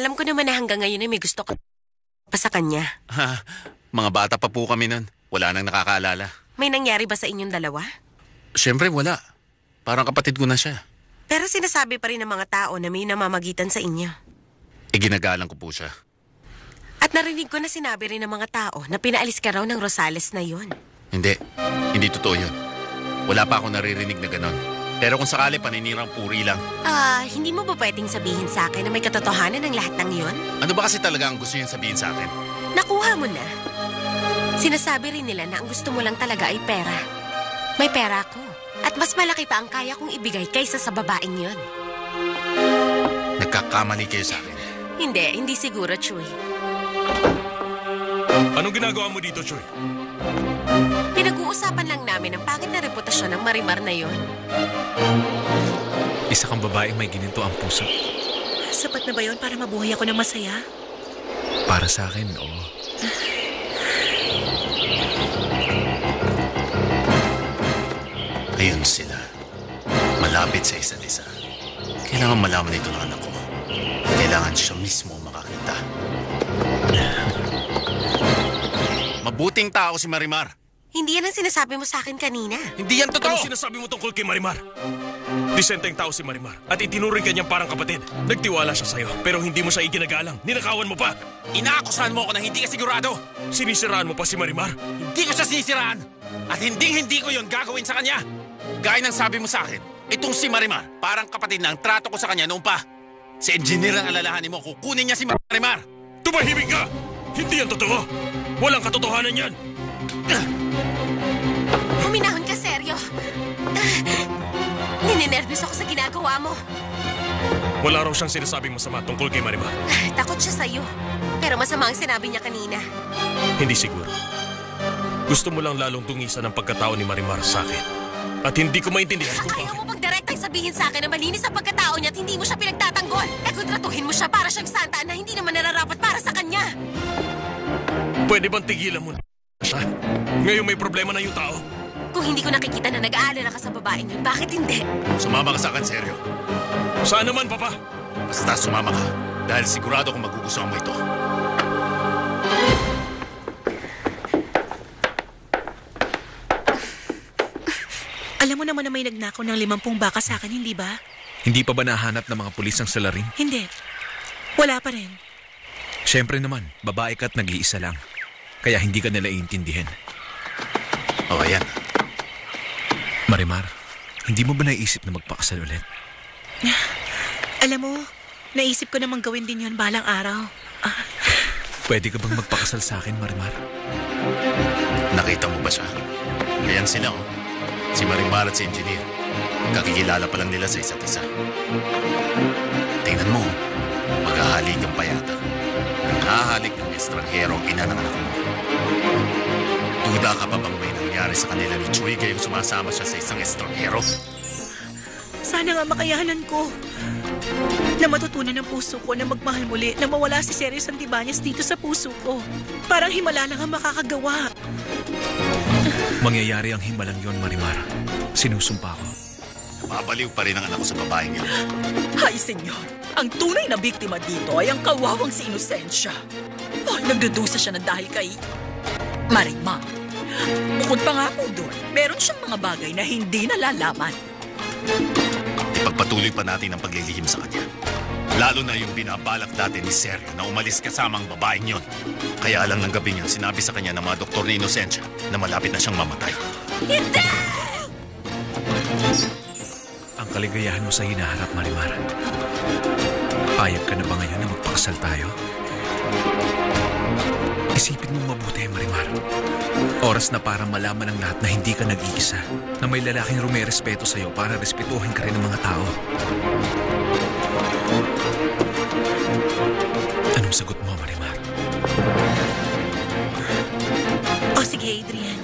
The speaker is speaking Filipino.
Alam ko naman na hanggang ngayon ay may gusto ka pa sa kanya. Ha, mga bata pa po kami nun. Wala nang nakakaalala. May nangyari ba sa inyong dalawa? Siyempre wala. Parang kapatid ko na siya. Pero sinasabi pa rin ng mga tao na may namamagitan sa inyo. Ginagalang ko po siya. At narinig ko na sinabi rin ng mga tao na pinaalis ka raw ng Rosales na yon. Hindi. Hindi totoo yun. Wala pa akong naririnig na ganon. Pero kung sakali, paninirang puri lang. Hindi mo ba pwedeng sabihin sa akin na may katotohanan ng lahat ng yon? Ano ba kasi talaga ang gusto yun sabihin sa akin? Nakuha mo na. Sinasabi rin nila na ang gusto mo lang talaga ay pera. May pera ako. At mas malaki pa ang kaya kong ibigay kaysa sa babaeng yon. Nagkakamali kayo sa akin. Hindi siguro, Chuy. Anong ginagawa mo dito, Choy? Pinag-uusapan lang namin ang pangit na reputasyon ng Marimar na yon. Isa kang babaeng may gininto ang puso. Sapat na ba yon para mabuhay ako ng masaya? Para sa akin, oo. Ayun sila. Malapit sa isa't isa. Kailangan malaman ito ng anak ko. Kailangan siya mismo makakita. Mabuting tao si Marimar. Hindi yan ang sinasabi mo sa akin kanina. Hindi yan totoo! Anong sinasabi mo tungkol kay Marimar? Disenteng tao si Marimar at itinuring ka niyang parang kapatid. Nagtiwala siya sa'yo pero hindi mo siya iginagalang. Ninakawan mo pa. Inaakusahan mo ako na hindi ka sigurado. Sinisiraan mo pa si Marimar? Hindi ko siya sinisiraan. At hindi ko yon gagawin sa kanya. Gaya ng sabi mo sa akin, itong si Marimar, parang kapatid na ang trato ko sa kanya noon pa. Si engineer ang alalahanin mo, kukunin niya si Marimar. Tumahimik ka! Hindi yan totoo! Walang katotohanan yan! Huminahon ka, seryo. Ninenervyos ako sa ginagawa mo. Wala raw siyang sinasabing masama tungkol kay Marimar. Takot siya sa'yo. Pero masama ang sinabi niya kanina. Hindi siguro. Gusto mo lang lalong tungisan ang pagkatao ni Marimar sa akin. At hindi ko maintindihan kung Ayaw bakit. mo bang direktang sabihin sa akin na malinis ang pagkatao niya at hindi mo siya pinagtatanggol? Kontratuhin mo siya para siyang santa na hindi naman nararapat para sa kanya. Pwede bang tigilan mo na siya? Ngayon may problema na yung tao. Kung hindi ko nakikita na nag-aalala ka sa babaeng yun, bakit hindi? Sumama ka sa akin, seryo. Saan naman, Papa? Basta sumama ka. Dahil sigurado kung magugustuhan mo ito. Alam mo naman na may nagnakaw ng 50 baka sa akin, hindi ba? Hindi pa ba nahanap ng mga pulis ang salarin? Hindi. Wala pa rin. Siyempre naman, babae ka at nag-iisa lang. Kaya hindi ka nila iintindihin. O, ayan. Marimar, hindi mo ba naisip na magpakasal ulit? Alam mo, naisip ko namang gawin din yun balang araw. Pwede ka bang magpakasal sa akin, Marimar? Nakita mo ba siya? Ayan sila, oh. Si Marimar at si Engineer. Kakikilala pa lang nila sa isa't isa. Tingnan mo, maghahalikan pa yata. Nanghahalik ng estranghero ang ina ng anak mo. Duda ka pa bang may nangyari sa kanila ni Chuy kayong sumasama siya sa isang estranghero? Sana nga makayanan ko. Na matutunan ng puso ko na magmahal muli, na mawala si Sergio Santibáñez dito sa puso ko. Parang himala lang ang makakagawa. Mangyayari ang himalang yon, Marimar. Sinusumpa ko. Napapaliw pa rin ang anak ko sa babaeng yun. Hay, senyor. Ang tunay na biktima dito ay ang kawawang si Inosensya. Ay, nagdudusa siya na dahil kay Marimar. Bukod pa nga po doon, meron siyang mga bagay na hindi nalalaman. Ipagpatuloy pa natin ang paglilihim sa kanya. Lalo na yung binabalak dati ni Sergio na umalis kasama ang babaeng yon. Kaya lang ng gabi niya, sinabi sa kanya ng mga doktor ni Inosensya na malapit na siyang mamatay. Hindi! Ang kaligayahan mo sa hinaharap, Marimar. Payag ka na ba ngayon na magpakasal tayo? Isipin mo mabuti, Marimar. Oras na para malaman ng lahat na hindi ka nag-iisa, na may lalaking rumerespeto sa'yo para respetuhin ka rin ng mga tao. Anong sagot mo, Marimar? O sige, Adrian.